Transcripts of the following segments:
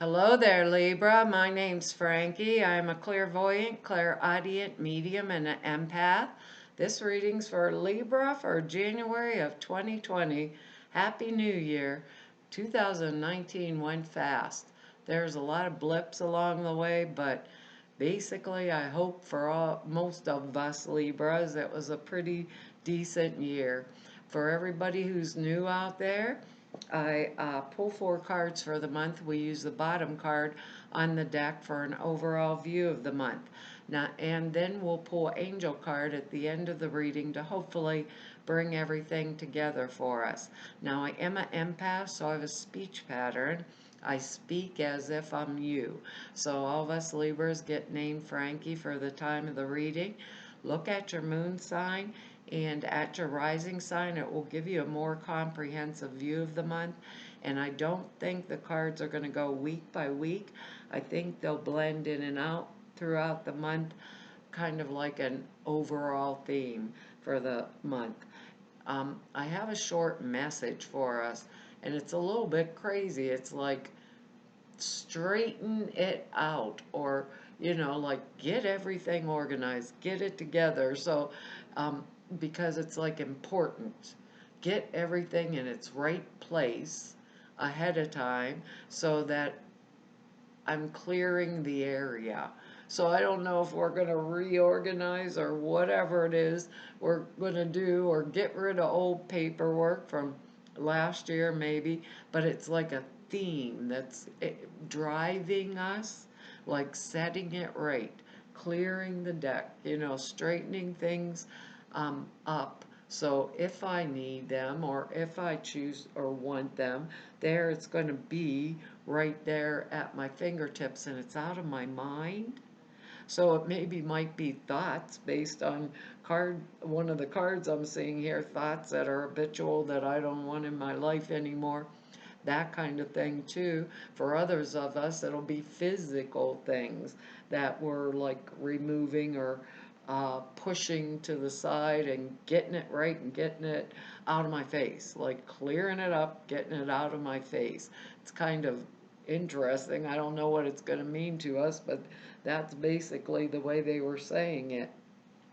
Hello there, Libra. My name's Frankie. I'm a clairvoyant, clairaudient medium, and an empath. This reading's for Libra for January of 2020. Happy New Year. 2019 went fast. There's a lot of blips along the way, but basically, I hope for most of us Libras, it was a pretty decent year. For everybody who's new out there, I pull 4 cards for the month. We use the bottom card on the deck for an overall view of the month. Now, and then we'll pull angel card at the end of the reading to hopefully bring everything together for us. Now, I am an empath, so I have a speech pattern. I speak as if I'm you. So all of us Libras get named Frankie for the time of the reading. Look at your moon sign and at your rising sign. It will give you a more comprehensive view of the month. And I don't think the cards are going to go week by week. I think they'll blend in and out throughout the month, kind of like an overall theme for the month. I have a short message for us, and it's a little bit crazy. It's like straighten it out, or like get everything organized, get it together. So because it's like important, get everything in its right place ahead of time so that I'm clearing the area. So I don't know if we're going to reorganize or whatever it is we're going to do, or get rid of old paperwork from last year maybe, but it's like a theme that's driving us, like setting it right, clearing the deck, straightening things up. So if I need them, or if I choose or want them, there it's going to be right there at my fingertips, and it's out of my mind. So it maybe might be thoughts based on one of the cards I'm seeing here, thoughts that are habitual that I don't want in my life anymore. That kind of thing too. For others of us, it'll be physical things that we're like removing or pushing to the side and getting it right and getting it out of my face, like clearing it up, getting it out of my face. It's kind of interesting. I don't know what it's going to mean to us, but that's basically the way they were saying it.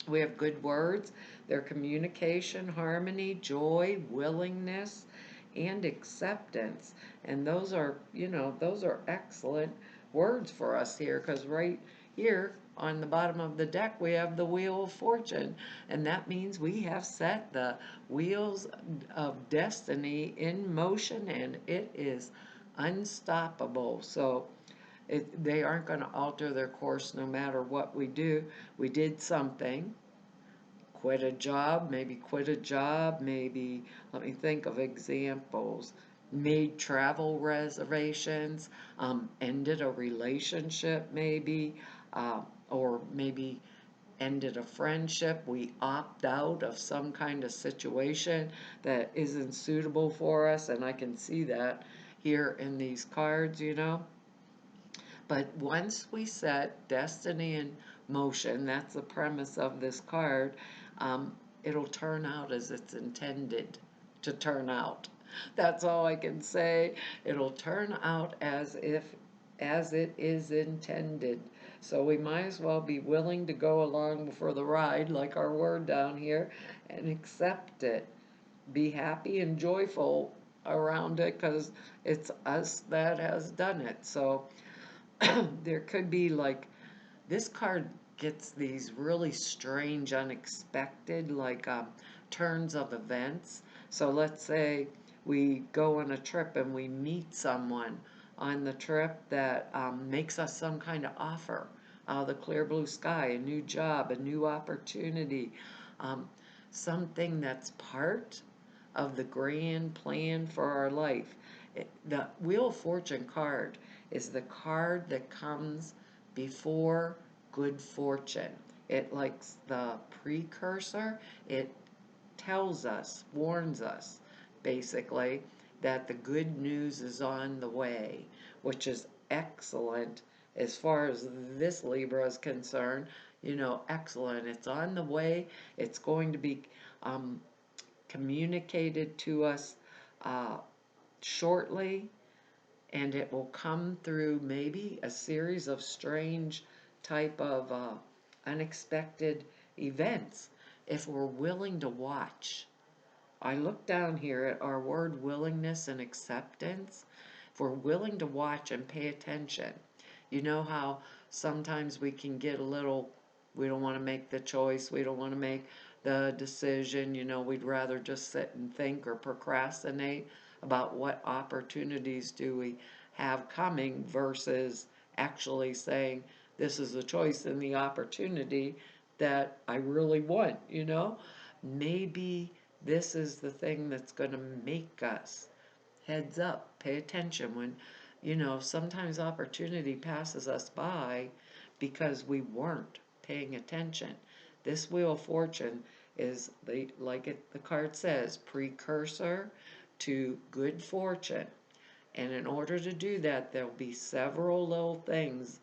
We have good words. They're communication, harmony, joy, willingness, and acceptance. And those are excellent words for us here, because right here on the bottom of the deck we have the Wheel of Fortune. And that means we have set the wheels of destiny in motion, and it is unstoppable. So they aren't going to alter their course no matter what we do. We did something, quit a job, maybe, let me think of examples, made travel reservations, ended a relationship maybe, or maybe ended a friendship. We opt out of some kind of situation that isn't suitable for us, and I can see that here in these cards. But once we set destiny in motion, that's the premise of this card, it'll turn out as it's intended to turn out. That's all I can say. It'll turn out as it is intended. So we might as well be willing to go along for the ride, like our word down here, and accept it. Be happy and joyful around it, because it's us that has done it. So there could be like, this card gets these really strange, unexpected, like turns of events. So let's say we go on a trip and we meet someone on the trip that makes us some kind of offer out of the clear blue sky, a new job, a new opportunity, um, something that's part of the grand plan for our life. The Wheel of Fortune card is the card that comes before good fortune. It likes the precursor. It tells us, warns us, basically, that the good news is on the way, which is excellent as far as this Libra is concerned. Excellent. It's on the way. It's going to be um, communicated to us uh, shortly, and it will come through maybe a series of strange type of unexpected events if we're willing to watch. I look down here at our word willingness and acceptance. If we're willing to watch and pay attention, you know how sometimes we can get a little, we don't want to make the choice, we don't want to make the decision, we'd rather just sit and think or procrastinate about what opportunities do we have coming versus actually saying, this is the choice and the opportunity that I really want. Maybe this is the thing that's going to make us. Heads up, pay attention when, sometimes opportunity passes us by because we weren't paying attention. This Wheel of Fortune is, the card says, precursor to good fortune. And in order to do that, there'll be several little things,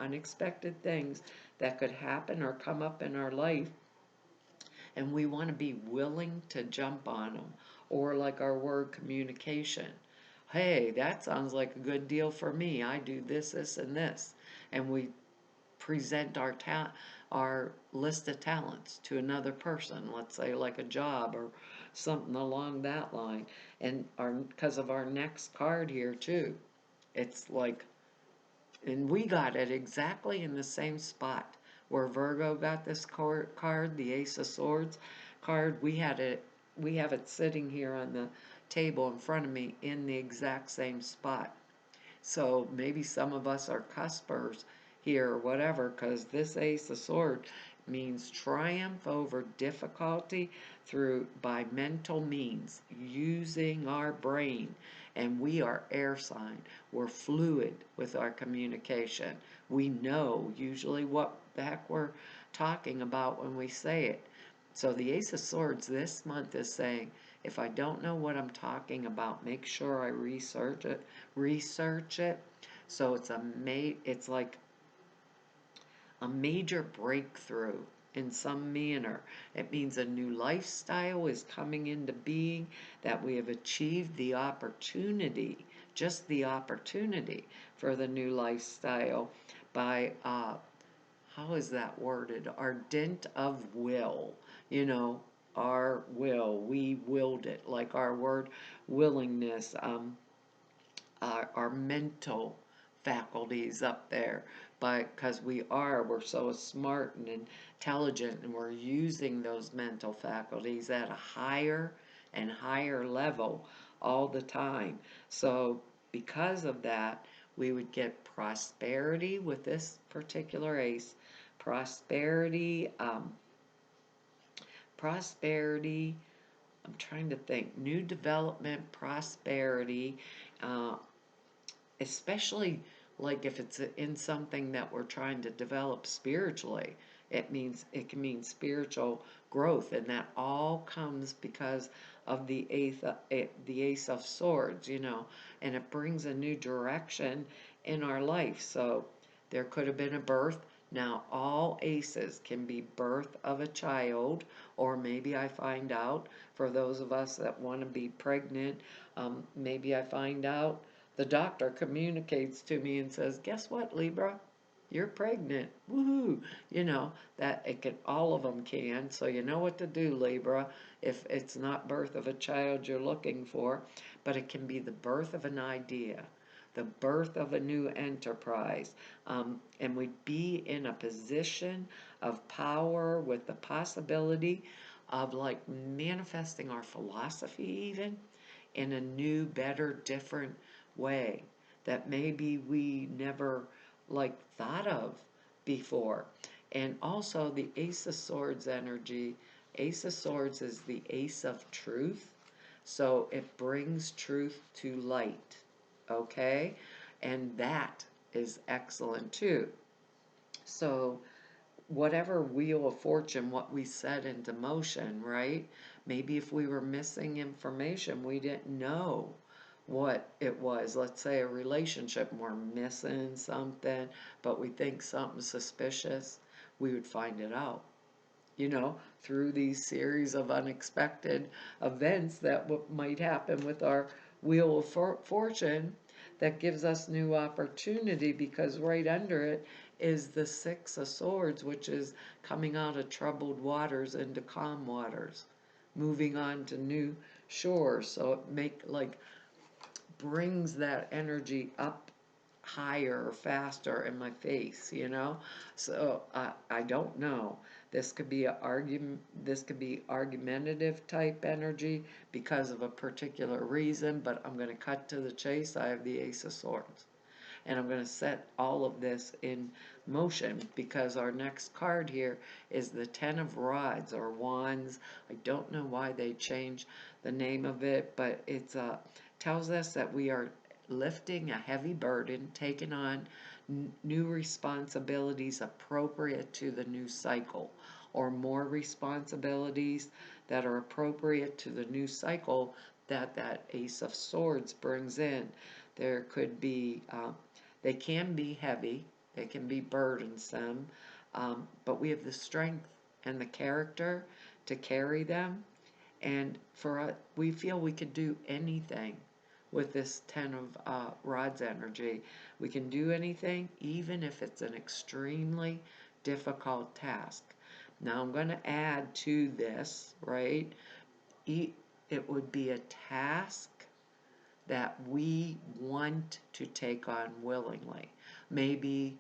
unexpected things that could happen or come up in our life, and we want to be willing to jump on them. Or like our word communication. Hey, that sounds like a good deal for me. I do this, this, and this. And we present our list of talents to another person, let's say like a job or something along that line. And because of our next card here too, it's like, and we got it exactly in the same spot where Virgo got this card, the Ace of Swords card. We have it sitting here on the table in front of me in the exact same spot. So maybe some of us are cuspers here or whatever, because this Ace of Swords means triumph over difficulty by mental means, using our brain. And we are air sign. We're fluid with our communication. We know usually what the heck we're talking about when we say it. So the Ace of Swords this month is saying, if I don't know what I'm talking about, make sure I research it. Research it. So it's like a major breakthrough in some manner. It means a new lifestyle is coming into being, that we have achieved the opportunity, just the opportunity for the new lifestyle by, how is that worded? Our dint of will, our will, we willed it, like our word willingness, our mental faculties up there, because we're so smart and intelligent, and we're using those mental faculties at a higher and higher level all the time. So because of that, we would get prosperity with this particular ace. Prosperity, I'm trying to think, new development, prosperity, uh, especially like if it's in something that we're trying to develop spiritually. It can mean spiritual growth, and that all comes because of the Ace of Swords, and it brings a new direction in our life. So there could have been a birth. Now all aces can be birth of a child, or maybe I find out, for those of us that want to be pregnant, maybe I find out the doctor communicates to me and says, guess what, Libra? You're pregnant. Woohoo! That it can, all of them can. So you know what to do, Libra, if it's not birth of a child you're looking for, but it can be the birth of an idea, the birth of a new enterprise. And we'd be in a position of power with the possibility of like manifesting our philosophy even in a new, better, different way that maybe we never like thought of before. And also the Ace of Swords energy. Ace of Swords is the ace of truth. So it brings truth to light. Okay? And that is excellent too. So whatever Wheel of Fortune, what we set into motion, right? Maybe if we were missing information, we didn't know what it was. Let's say a relationship, and we're missing something, but we think something's suspicious, we would find it out, through these series of unexpected events that might happen with our Wheel of Fortune, that gives us new opportunity, because right under it is the Six of Swords, which is coming out of troubled waters into calm waters, moving on to new shores. So it brings that energy up higher or faster in my face, you know? So I don't know. This could be this could be argumentative type energy because of a particular reason, but I'm going to cut to the chase. I have the Ace of Swords. And I'm going to set all of this in motion, because our next card here is the Ten of Rods or Wands. I don't know why they changed the name of it, but it's tells us that we are lifting a heavy burden, taking on new responsibilities appropriate to the new cycle, or more responsibilities that are appropriate to the new cycle that Ace of Swords brings in. There could be, they can be heavy, they can be burdensome, but we have the strength and the character to carry them. And we feel we could do anything with this Ten of Rods energy. We can do anything, even if it's an extremely difficult task. Now I'm going to add to this, right? It would be a task that we want to take on willingly. Maybe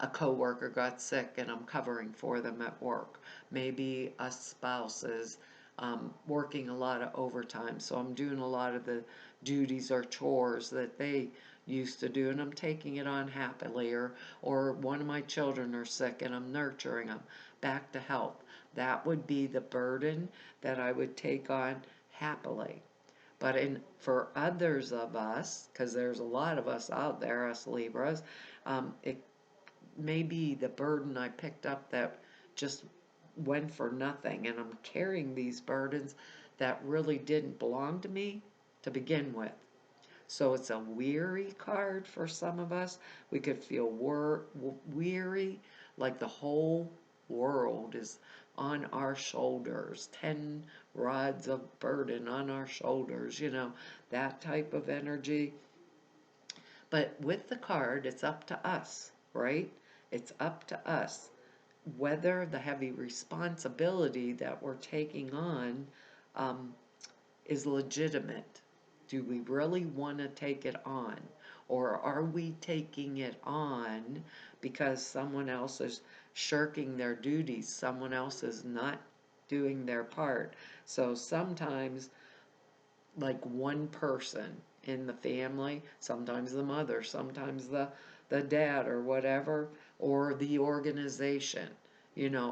a coworker got sick and I'm covering for them at work. Maybe a spouse is working a lot of overtime, so I'm doing a lot of the duties or chores that they used to do, and I'm taking it on happily. Or one of my children are sick and I'm nurturing them back to health. That would be the burden that I would take on happily. But for others of us, because there's a lot of us out there, us Libras, it may be the burden I picked up that just went for nothing, and I'm carrying these burdens that really didn't belong to me to begin with. So it's a weary card for some of us. We could feel weary, like the whole world is on our shoulders, 10 rods of burden on our shoulders, that type of energy. But with the card, it's up to us, right? It's up to us whether the heavy responsibility that we're taking on um, is legitimate. Do we really want to take it on? Or are we taking it on because someone else is shirking their duties, someone else is not doing their part? So sometimes, like one person in the family, sometimes the mother, sometimes the dad or whatever, or the organization,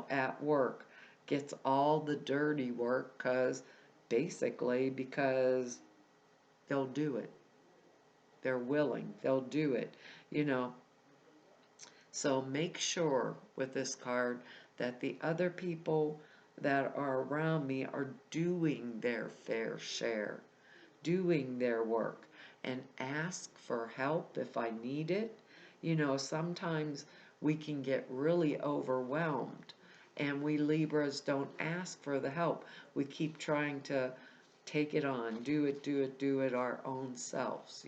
at work, gets all the dirty work because they'll do it. They're willing. They'll do it. You know. So make sure with this card that the other people that are around me are doing their fair share, doing their work, and ask for help if I need it. Sometimes we can get really overwhelmed, and we Libras don't ask for the help. We keep trying to take it on, do it our own selves.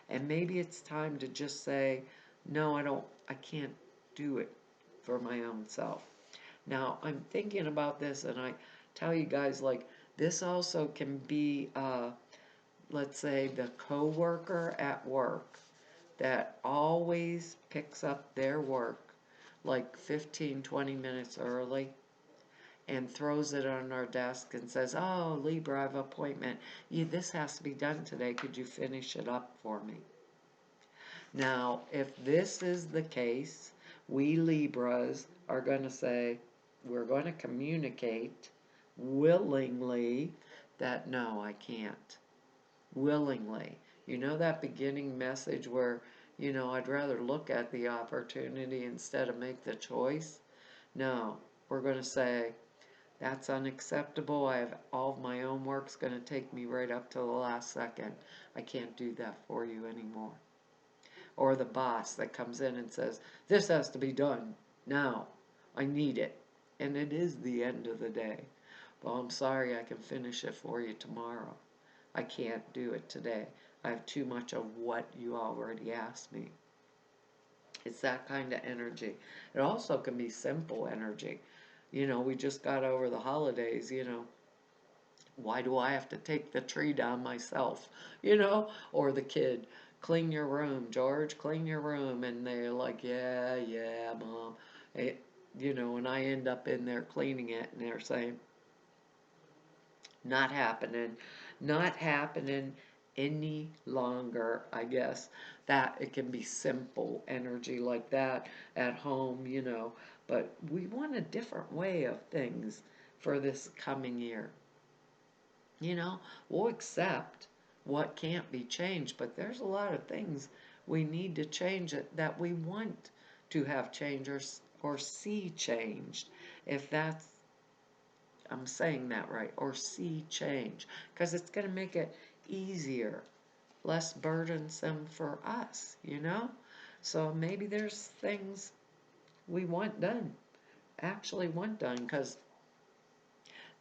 And maybe it's time to just say, no, I can't do it for my own self. Now, I'm thinking about this, and I tell you guys, like, this also can be, let's say, the coworker at work that always picks up their work like 15, 20 minutes early and throws it on our desk and says, oh, Libra, I have an appointment. This has to be done today. Could you finish it up for me? Now, if this is the case, we Libras are going to say, we're going to communicate willingly that no, I can't. Willingly. That beginning message where, I'd rather look at the opportunity instead of make the choice? No, we're going to say, that's unacceptable. I have all of my own work's going to take me right up to the last second. I can't do that for you anymore. Or the boss that comes in and says, this has to be done now. I need it. And it is the end of the day. Well, I'm sorry, I can finish it for you tomorrow. I can't do it today. I have too much of what you already asked me. It's that kind of energy. It also can be simple energy. We just got over the holidays. Why do I have to take the tree down myself? Or the kid, clean your room, George, clean your room. And they're like, yeah, yeah, mom. And I end up in there cleaning it, and they're saying, not happening, not happening any longer, I guess. That it can be simple energy like that at home. But we want a different way of things for this coming year. You know, we'll accept what can't be changed, but there's a lot of things we need to change that we want to have changed or see changed. If that's, I'm saying that right, or see change, because it's going to make it easier, less burdensome for us. So maybe there's things we want done, actually want done, because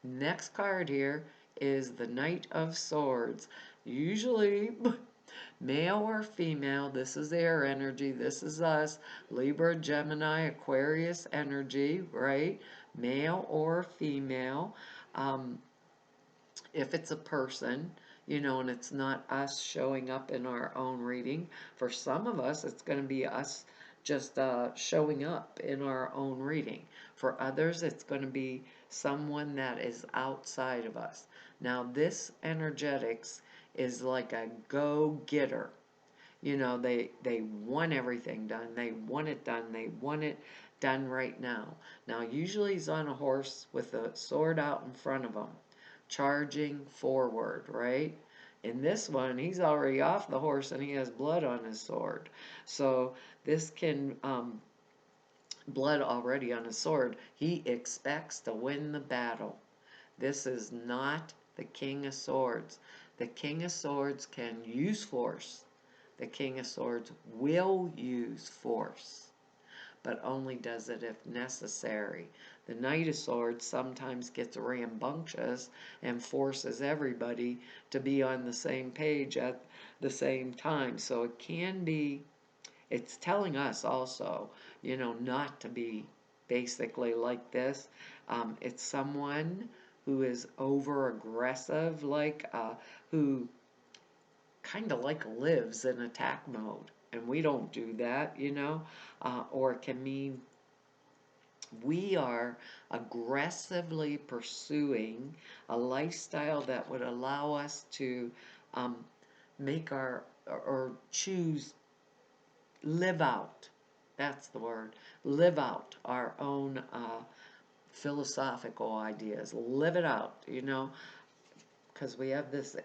next card here is the Knight of Swords. Usually, male or female, this is air energy, this is us, Libra, Gemini, Aquarius energy, right? Male or female. Um, if it's a person, and it's not us showing up in our own reading, for some of us, it's going to be us just showing up in our own reading. For others, it's going to be someone that is outside of us. Now, this energetics is like a go-getter. They want everything done. They want it done. They want it done right now. Now, usually he's on a horse with a sword out in front of him, charging forward, right? In this one, he's already off the horse and he has blood on his sword. So this can, blood already on his sword. He expects to win the battle. This is not the King of Swords. The King of Swords can use force. The King of Swords will use force, but only does it if necessary. The Knight of Swords sometimes gets rambunctious and forces everybody to be on the same page at the same time. So it can be, it's telling us also, not to be basically like this. It's someone who is over aggressive, who kind of like lives in attack mode. And we don't do that. Or it can mean we are aggressively pursuing a lifestyle that would allow us to um, make or choose, live out. That's the word. Live out our own philosophical ideas. Live it out, because we have this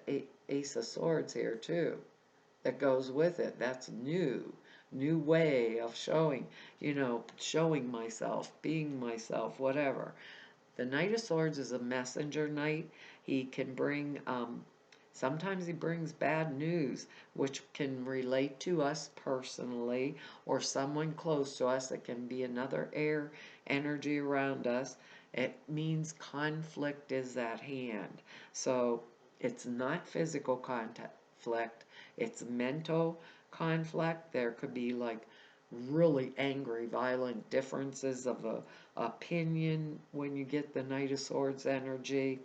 Ace of Swords here too that goes with it. That's new way of showing myself, being myself, whatever. The Knight of Swords is a messenger knight. He can bring, sometimes he brings bad news, which can relate to us personally or someone close to us. It can be another air energy around us. It means conflict is at hand. So it's not physical conflict, it's mental conflict. There could be like really angry, violent differences of opinion when you get the Knight of Swords energy.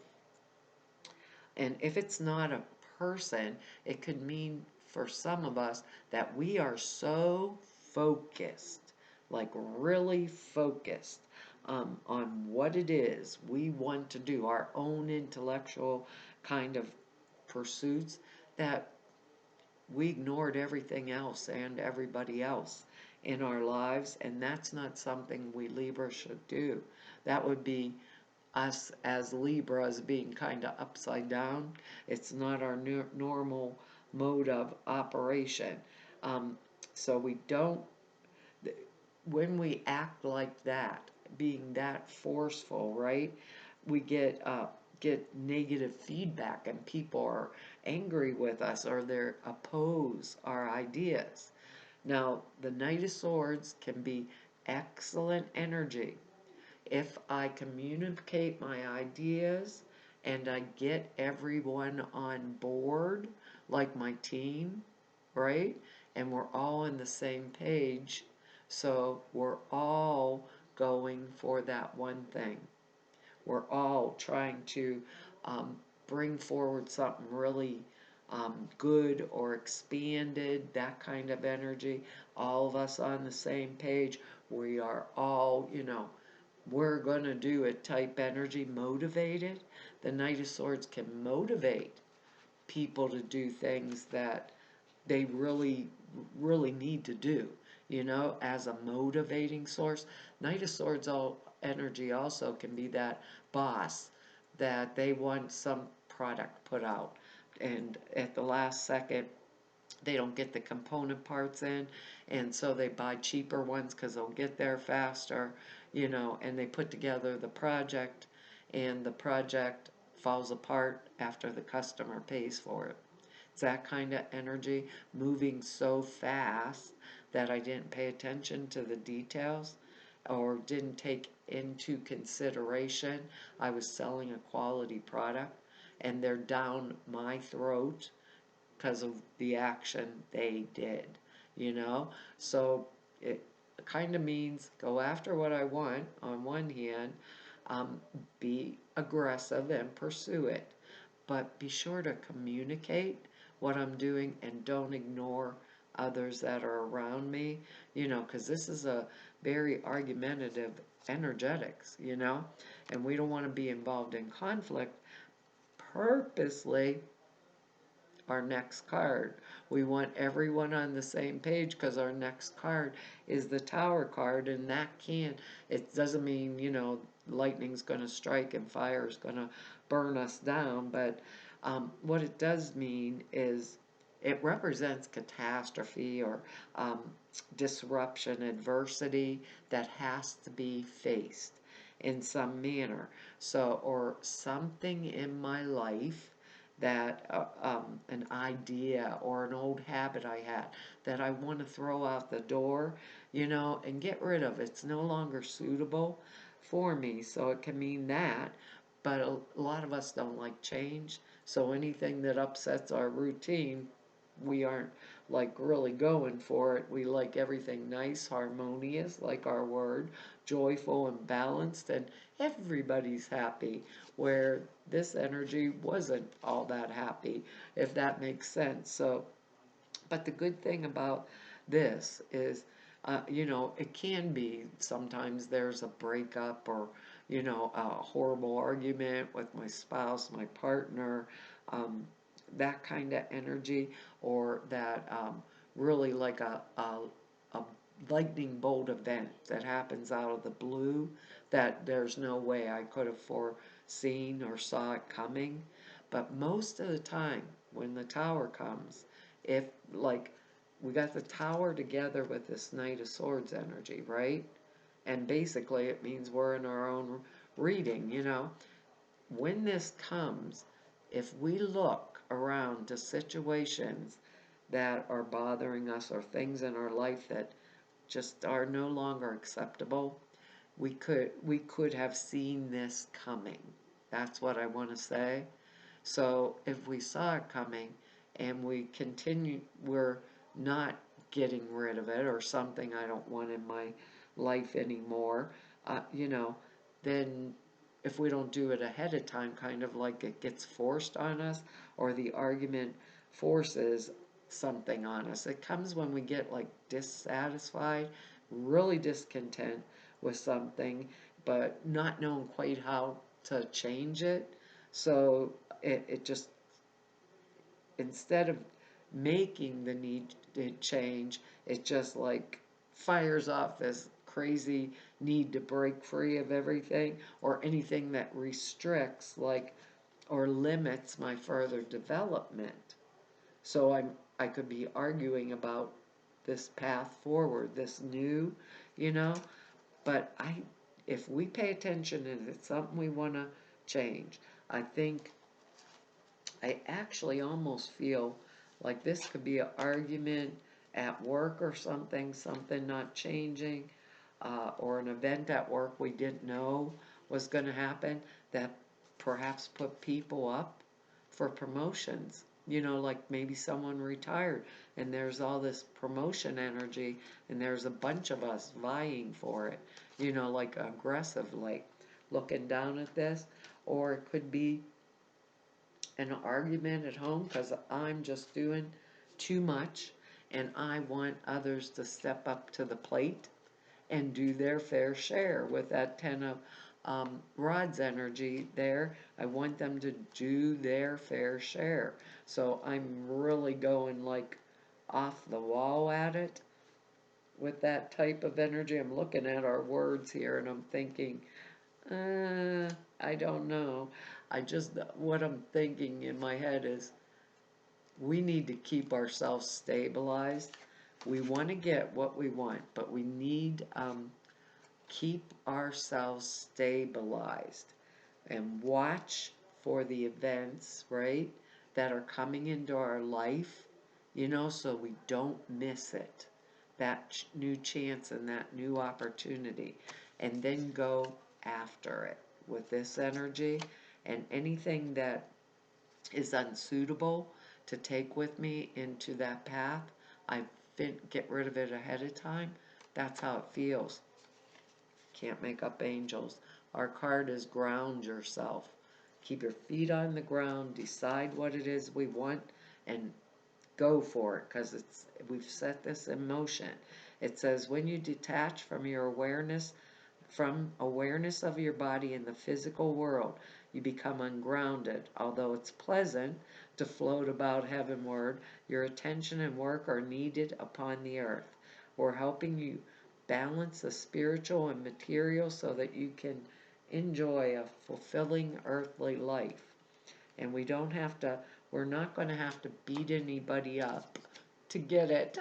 And if it's not a person, it could mean for some of us that we are so focused, like really focused on what it is we want to do, our own intellectual kind of pursuits, that we ignored everything else and everybody else in our lives, and that's not something we Libra should do. That would be us as Libras being kind of upside down. It's not our normal mode of operation. Um, so we don't, when we act like that, being that forceful, right? We get negative feedback, and people are angry with us or they oppose our ideas. Now, the Knight of Swords can be excellent energy if I communicate my ideas and I get everyone on board like my team, right? And we're all on the same page. So we're all going for that one thing. We're all trying to um, bring forward something really good or expanded, that kind of energy. All of us on the same page. We are all, we're going to do it type energy, motivated. The Knight of Swords can motivate people to do things that they really need to do, as a motivating source. Knight of Swords energy also can be that boss that they want some product put out, and at the last second they don't get the component parts in, and so they buy cheaper ones because they'll get there faster, and they put together the project, and the project falls apart after the customer pays for it. It's that kind of energy, moving so fast that I didn't pay attention to the details or didn't take into consideration I was selling a quality product, and they're down my throat because of the action they did, So it kind of means go after what I want on one hand, be aggressive and pursue it, but be sure to communicate what I'm doing and don't ignore others that are around me, because this is a very argumentative energetics, and we don't want to be involved in conflict purposely. Our next card, we want everyone on the same page because our next card is the Tower card, and it doesn't mean, lightning's going to strike and fire is going to burn us down, but what it does mean is it represents catastrophe or um, disruption, adversity that has to be faced in some manner. So, or something in my life that an idea or an old habit I had that I want to throw out the door, and get rid of. It's no longer suitable for me. So it can mean that, but a lot of us don't like change. So anything that upsets our routine, we aren't like really going for it. We like everything nice, harmonious, like our word, joyful and balanced, and everybody's happy. Where this energy wasn't all that happy, if that makes sense. So, but the good thing about this is, it can be sometimes there's a breakup or, a horrible argument with my spouse, my partner, um, that kind of energy, or that really like a lightning bolt event that happens out of the blue that there's no way I could have foreseen or saw it coming. But most of the time, when the Tower comes, if like we got the Tower together with this Knight of Swords energy, right? And basically it means we're in our own reading, When this comes, if we look around to situations that are bothering us or things in our life that just are no longer acceptable, we could have seen this coming. That's what I want to say. So if we saw it coming and we're not getting rid of it or something I don't want in my life anymore, then if we don't do it ahead of time, kind of like it gets forced on us or the argument forces something on us. It comes when we get like dissatisfied, really discontent with something, but not knowing quite how to change it. So it just, instead of making the need to change, it just like fires off this crazy need to break free of everything or anything that restricts like or limits my further development. So I could be arguing about this path forward, this new, you know, but if we pay attention and it's something we want to change, I think I actually almost feel like this could be an argument at work or something not changing, or an event at work we didn't know was going to happen that perhaps put people up for promotions. like maybe someone retired and there's all this promotion energy and there's a bunch of us vying for it, like aggressive, like looking down at this. Or it could be an argument at home because I'm just doing too much and I want others to step up to the plate and do their fair share with that 10 of Rod's energy there. I want them to do their fair share. So I'm really going like off the wall at it with that type of energy. I'm looking at our words here and I'm thinking, I don't know. What I'm thinking in my head is we need to keep ourselves stabilized. We want to get what we want, but we need keep ourselves stabilized and watch for the events, right, that are coming into our life, so we don't miss it, that new chance and that new opportunity, and then go after it with this energy. And anything that is unsuitable to take with me into that path, I get rid of it ahead of time. That's how it feels. Can't make up angels. Our card is ground yourself. Keep your feet on the ground, decide what it is we want, and go for it, because we've set this in motion. It says when you detach from awareness of your body in the physical world, you become ungrounded. Although it's pleasant to float about heavenward, your attention and work are needed upon the earth. We're helping you balance the spiritual and material so that you can enjoy a fulfilling earthly life. And we're not going to have to beat anybody up to get it.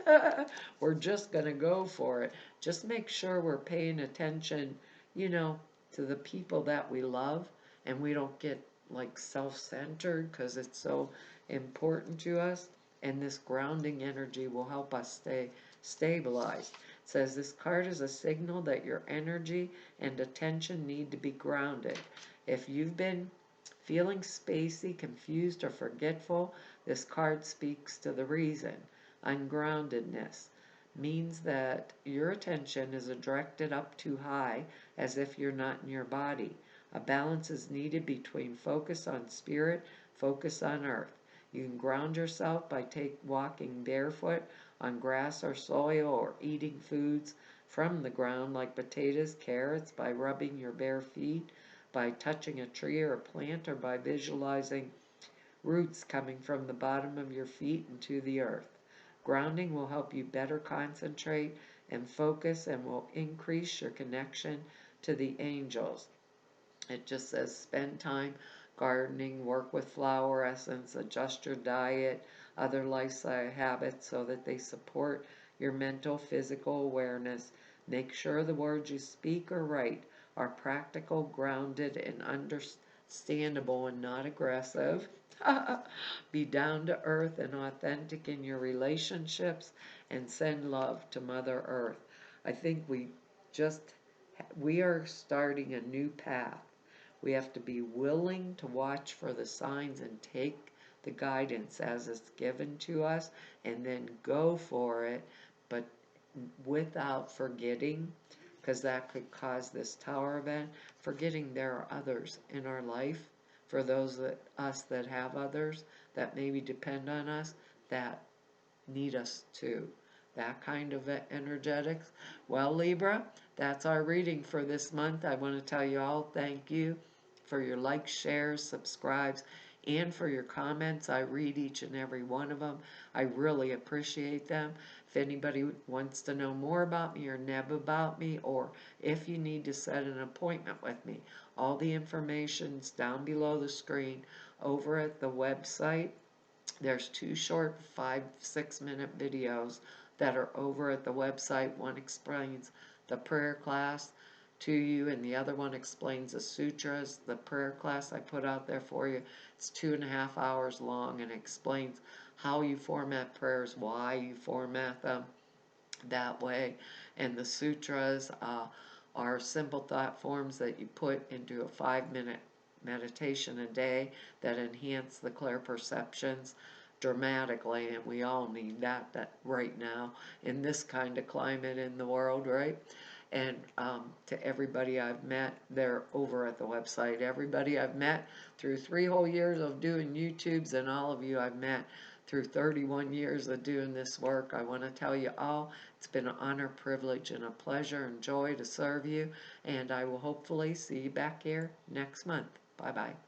We're just going to go for it. Just make sure we're paying attention, to the people that we love, and we don't get like self-centered because it's so important to us. And this grounding energy will help us stay stabilized. It says this card is a signal that your energy and attention need to be grounded. If you've been feeling spacey, confused, or forgetful, this card speaks to the reason. Ungroundedness means that your attention is directed up too high as if you're not in your body. A balance is needed between focus on spirit, focus on earth. You can ground yourself by walking barefoot on grass or soil, or eating foods from the ground like potatoes, carrots, by rubbing your bare feet, by touching a tree or a plant, or by visualizing roots coming from the bottom of your feet into the earth. Grounding will help you better concentrate and focus and will increase your connection to the angels. It just says spend time gardening, work with flower essence, adjust your diet, other lifestyle habits so that they support your mental, physical awareness. Make sure the words you speak or write are practical, grounded, and understandable and not aggressive. Be down to earth and authentic in your relationships and send love to Mother Earth. I think we are starting a new path. We have to be willing to watch for the signs and take the guidance as it's given to us and then go for it, but without forgetting, because that could cause this tower event, forgetting there are others in our life, for us that have others that maybe depend on us, that need us too. That kind of energetics. Well, Libra, that's our reading for this month. I want to tell you all thank you for your likes, shares, subscribes, and for your comments. I read each and every one of them. I really appreciate them. If anybody wants to know more about me or neb about me, or if you need to set an appointment with me, all the information's down below the screen over at the website. There's 2 short 5-6 minute videos that are over at the website. One explains the prayer class to you, and the other one explains the sutras. The prayer class I put out there for you, it's 2.5 hours long, and explains how you format prayers, why you format them that way. And the sutras are simple thought forms that you put into a 5-minute meditation a day that enhance the clear perceptions dramatically, and we all need that right now in this kind of climate in the world, right? And to everybody I've met, they're over at the website. Everybody I've met through 3 whole years of doing YouTubes, and all of you I've met through 31 years of doing this work, I want to tell you all, it's been an honor, privilege, and a pleasure and joy to serve you, and I will hopefully see you back here next month. Bye-bye.